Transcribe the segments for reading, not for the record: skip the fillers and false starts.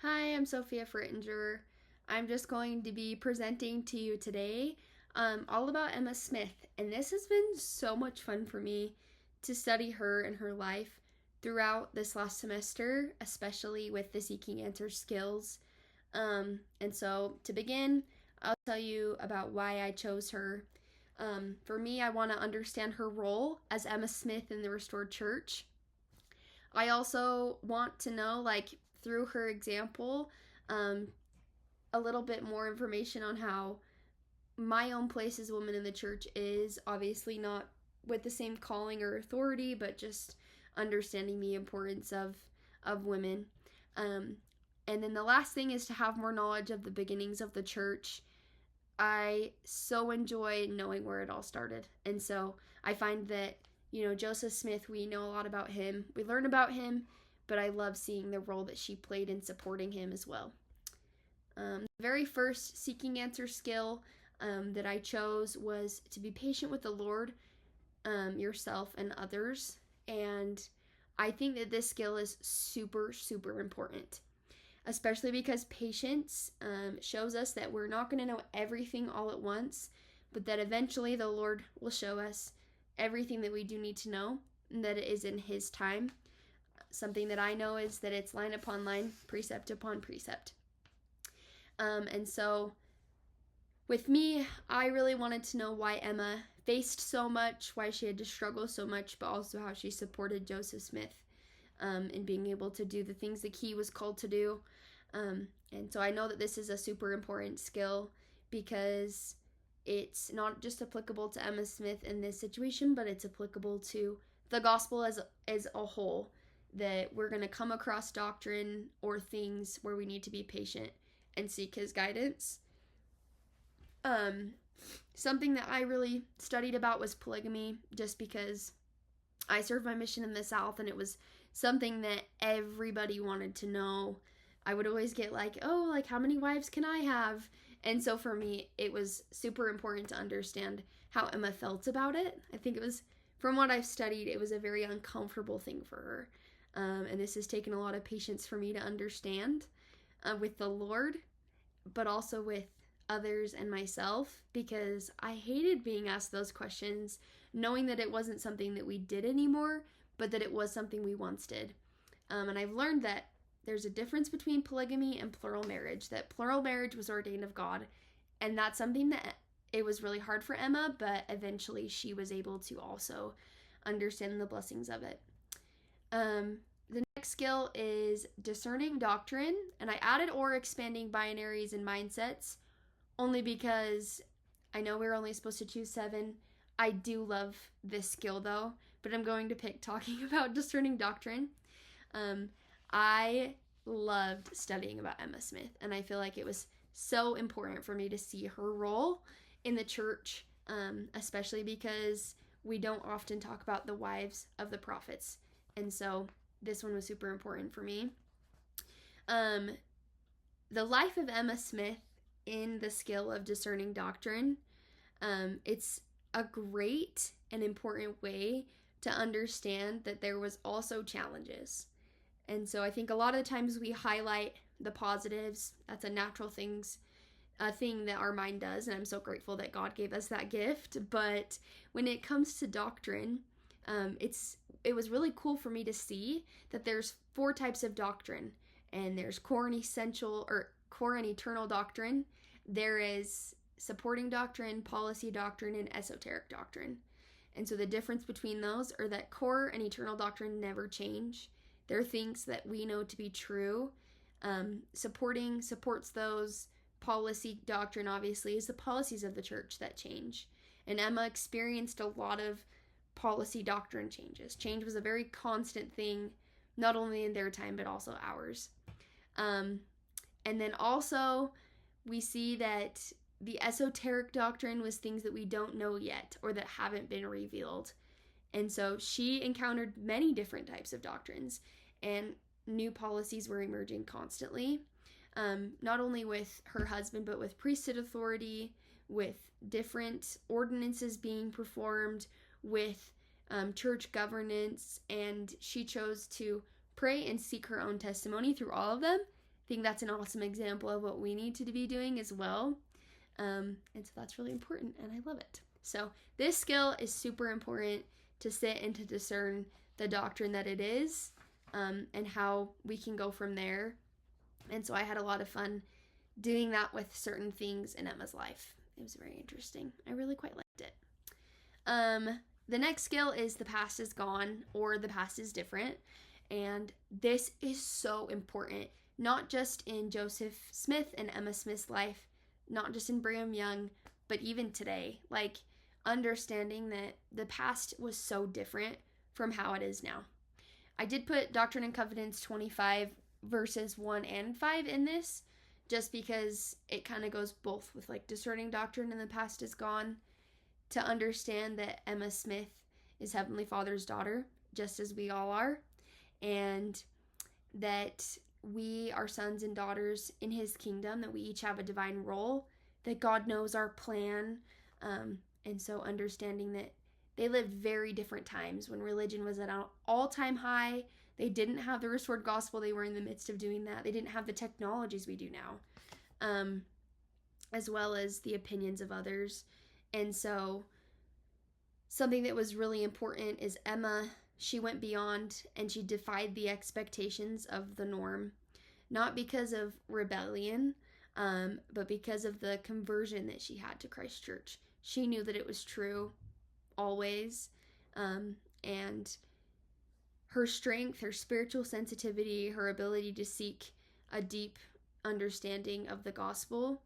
Hi, I'm Sophia Fritinger. I'm just going to be presenting to you today all about Emma Smith, and this has been so much fun for me to study her and her life throughout this last semester, especially with the Seeking Answers skills. And so, to begin, I'll tell you about why I chose her. For me, I want to understand her role as Emma Smith in the Restored Church. I also want to know, through her example, um, a little bit more information on how my own place as a woman in the church is obviously not with the same calling or authority, but just understanding the importance of women. Um, and then the last thing is to have more knowledge of the beginnings of the church. I so enjoy knowing where it all started. And so I find that, Joseph Smith, we know a lot about him. We learn about him, but I love seeing the role that she played in supporting him as well. The very first Seeking Answer skill that I chose was to be patient with the Lord, yourself, and others. And I think that this skill is super, super important, especially because patience shows us that we're not going to know everything all at once, but that eventually the Lord will show us everything that we do need to know, and that it is in His time. Something that I know is that it's line upon line, precept upon precept. And so with me, I really wanted to know why Emma faced so much, why she had to struggle so much, but also how she supported Joseph Smith in being able to do the things that he was called to do. And so I know that this is a super important skill because it's not just applicable to Emma Smith in this situation, but it's applicable to the gospel as a whole, that we're going to come across doctrine or things where we need to be patient and seek His guidance. Something that I really studied about was polygamy, just because I served my mission in the South and it was something that everybody wanted to know. I would always get how many wives can I have? And so for me, it was super important to understand how Emma felt about it. I think it was, from what I've studied, it was a very uncomfortable thing for her. And this has taken a lot of patience for me to understand with the Lord, but also with others and myself, because I hated being asked those questions, knowing that it wasn't something that we did anymore, but that it was something we once did. And I've learned that there's a difference between polygamy and plural marriage, that plural marriage was ordained of God, and that's something that it was really hard for Emma, but eventually she was able to also understand the blessings of it. The next skill is discerning doctrine, and I added or expanding binaries and mindsets only because I know we're only supposed to choose 7. I do love this skill though, but I'm going to pick talking about discerning doctrine. I loved studying about Emma Smith, and I feel like it was so important for me to see her role in the church, especially because we don't often talk about the wives of the prophets, and so this one was super important for me. The life of Emma Smith in the skill of discerning doctrine, it's a great and important way to understand that there was also challenges. And so I think a lot of the times we highlight the positives. That's a natural thing that our mind does, and I'm so grateful that God gave us that gift. But when it comes to doctrine, it was really cool for me to see that there's 4 types of doctrine, and there's core and eternal doctrine. There is supporting doctrine, policy doctrine, and esoteric doctrine. And so the difference between those are that core and eternal doctrine never change. They're things that we know to be true. Supports those. Policy doctrine, obviously, is the policies of the church that change. And Emma experienced a lot of policy doctrine changes. Change was a very constant thing, not only in their time, but also ours. And then also, we see that the esoteric doctrine was things that we don't know yet or that haven't been revealed. And so she encountered many different types of doctrines, and new policies were emerging constantly, not only with her husband, but with priesthood authority, with different ordinances being performed, with church governance, and she chose to pray and seek her own testimony through all of them, think that's an awesome example of what we need to be doing as well. And so that's really important, and I love it. So this skill is super important to sit and to discern the doctrine that it is, and how we can go from there. And so I had a lot of fun doing that with certain things in Emma's life. It was very interesting. I really quite liked it. The next skill is the past is gone, or the past is different. And this is so important, not just in Joseph Smith and Emma Smith's life, not just in Brigham Young, but even today. Like, understanding that the past was so different from how it is now. I did put Doctrine and Covenants 25 verses 1 and 5 in this, just because it kind of goes both with like discerning doctrine and the past is gone, to understand that Emma Smith is Heavenly Father's daughter, just as we all are, and that we are sons and daughters in His kingdom, that we each have a divine role, that God knows our plan, and so understanding that they lived very different times when religion was at an all-time high. They didn't have the restored gospel. They were in the midst of doing that. They didn't have the technologies we do now, as well as the opinions of others. And so something that was really important is Emma, she went beyond and she defied the expectations of the norm, not because of rebellion, but because of the conversion that she had to Christ Church. She knew that it was true always, and her strength, her spiritual sensitivity, her ability to seek a deep understanding of the gospel,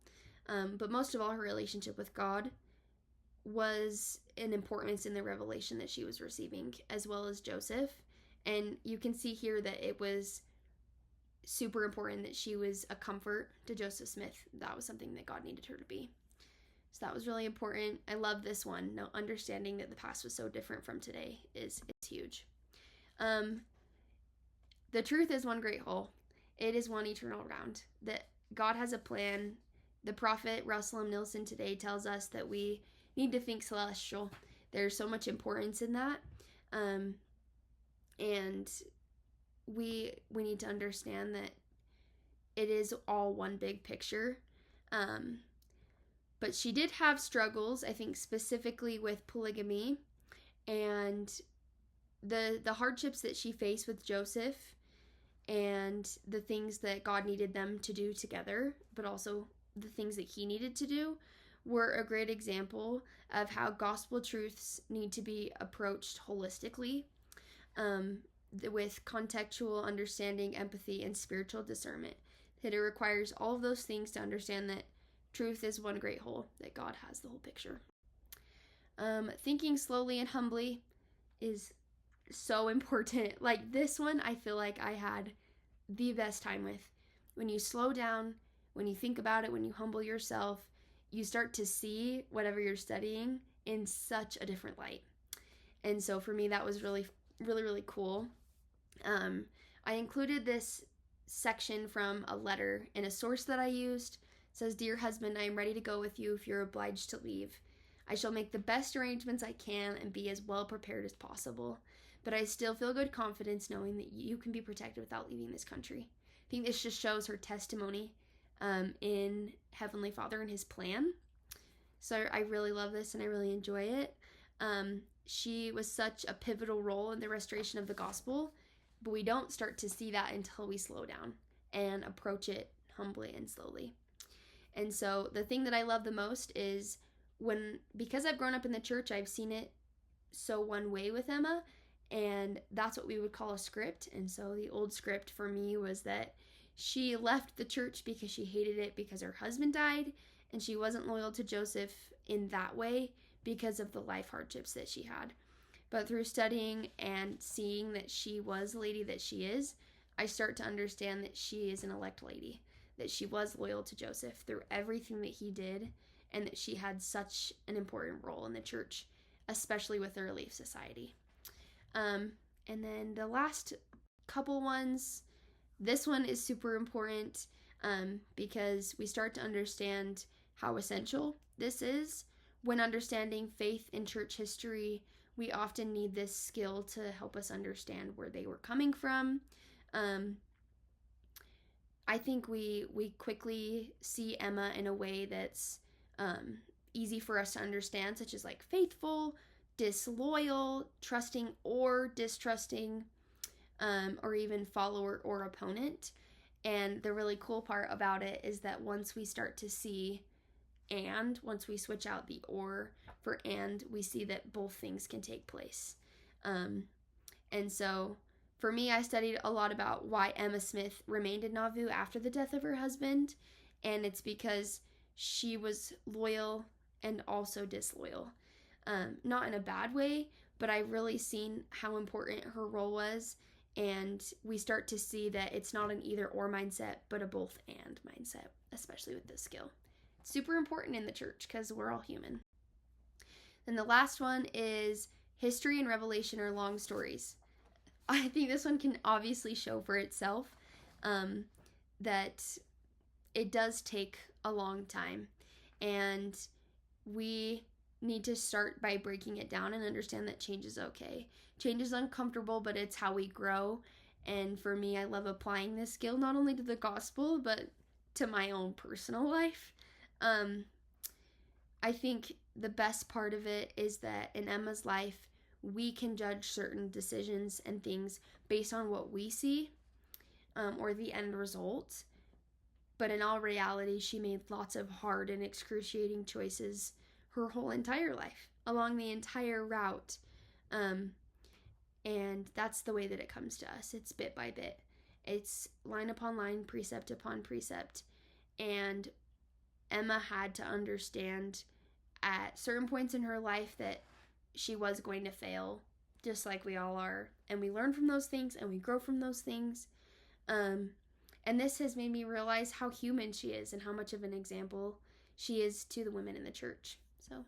but most of all, her relationship with God was an importance in the revelation that she was receiving, as well as Joseph. And you can see here that it was super important that she was a comfort to Joseph Smith. That was something that God needed her to be. So that was really important. I love this one. Now, understanding that the past was so different from today is huge. The truth is one great whole. It is one eternal round. That God has a plan. The prophet Russell M. Nilsson today tells us that we need to think celestial. There's so much importance in that. And we need to understand that it is all one big picture. But she did have struggles, I think, specifically with polygamy and the hardships that she faced with Joseph, and the things that God needed them to do together, but also the things that he needed to do, were a great example of how gospel truths need to be approached holistically, with contextual understanding, empathy, and spiritual discernment. That it requires all of those things to understand that truth is one great whole, that God has the whole picture. Thinking slowly and humbly is so important. Like, this one, I feel like I had the best time with. When you slow down, when you think about it, when you humble yourself, you start to see whatever you're studying in such a different light. And so for me, that was really, really, really cool. I included this section from a letter in a source that I used. It says, "Dear husband, I am ready to go with you if you're obliged to leave. I shall make the best arrangements I can and be as well prepared as possible. But I still feel good confidence knowing that you can be protected without leaving this country." I think this just shows her testimony in Heavenly Father and His plan. So I really love this and I really enjoy it. She was such a pivotal role in the restoration of the gospel, but we don't start to see that until we slow down and approach it humbly and slowly. And so the thing that I love the most is because I've grown up in the church, I've seen it so one way with Emma, and that's what we would call a script. And so the old script for me was that she left the church because she hated it because her husband died, and she wasn't loyal to Joseph in that way because of the life hardships that she had. But through studying and seeing that she was the lady that she is, I start to understand that she is an elect lady, that she was loyal to Joseph through everything that he did, and that she had such an important role in the church, especially with the Relief Society. And then the last couple ones, this one is super important because we start to understand how essential this is. When understanding faith in church history, we often need this skill to help us understand where they were coming from. I think we quickly see Emma in a way that's easy for us to understand, such as like faithful, disloyal, trusting or distrusting, or even follower or opponent. And the really cool part about it is that once we start to see once we switch out the or for and, we see that both things can take place. And so for me, I studied a lot about why Emma Smith remained in Nauvoo after the death of her husband. And it's because she was loyal and also disloyal. Not in a bad way, but I really seen how important her role was. And we start to see that it's not an either or mindset, but a both and mindset, especially with this skill. It's super important in the church because we're all human. Then the last one is history and revelation are long stories. I think this one can obviously show for itself that it does take a long time. And we need to start by breaking it down and understand that change is okay. Change is uncomfortable, but it's how we grow. And for me, I love applying this skill not only to the gospel, but to my own personal life. I think the best part of it is that in Emma's life, we can judge certain decisions and things based on what we see or the end result. But in all reality, she made lots of hard and excruciating choices her whole entire life, along the entire route. And that's the way that it comes to us. It's bit by bit. It's line upon line, precept upon precept. And Emma had to understand at certain points in her life that she was going to fail, just like we all are. And we learn from those things and we grow from those things. And this has made me realize how human she is and how much of an example she is to the women in the church. So